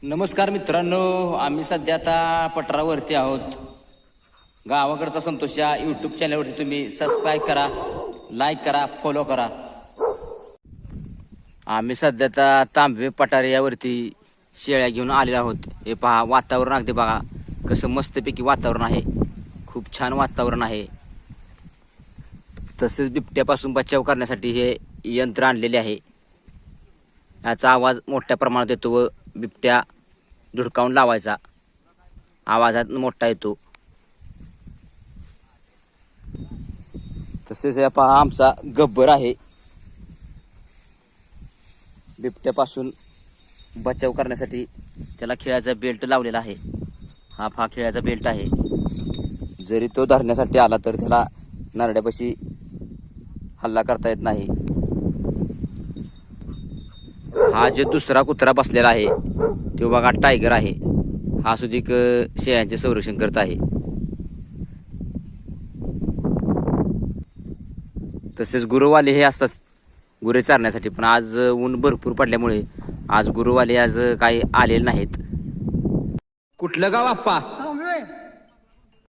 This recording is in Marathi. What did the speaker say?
नमस्कार मित्रांनो, आम्ही सध्या आता पठारावरती आहोत. गावाकडचा संतोष या यूट्यूब चॅनलवरती तुम्ही सबस्क्राईब करा, लाईक करा, फॉलो करा. आम्ही सध्या आता तांबवे पठार यावरती शेळ्या घेऊन आलेलो आहोत. हे पहा, वातावरण अगदी बघा कसं मस्तपैकी वातावरण आहे. खूप छान वातावरण आहे. तसेच बिबट्यापासून बचाव करण्यासाठी हे यंत्र आणलेले आहे. याचा आवाज मोठ्या प्रमाणात येतो व बिबट्या धुडकावून लावायचा आवाजात मोठा येतो. तसेच हे पहा, आमचा गब्बर आहे. बिबट्यापासून बचाव करण्यासाठी त्याला खिळ्याचा बेल्ट लावलेला आहे. हा खिळ्याचा बेल्ट आहे. जरी तो धरण्यासाठी आला तर त्याला नरड्यापाशी हल्ला करता येत नाही. हा जे दुसरा कुत्रा बसलेला आहे तो बघा टायगर आहे. हा सुद्धा शेळ्यांचे संरक्षण करत आहे. तसेच गुरुवाले हे असतात गुरे चारण्यासाठी, पण आज ऊन भरपूर पडल्यामुळे आज गुरुवाले आज काही आलेले नाहीत. कुठलं गाव आप्पा?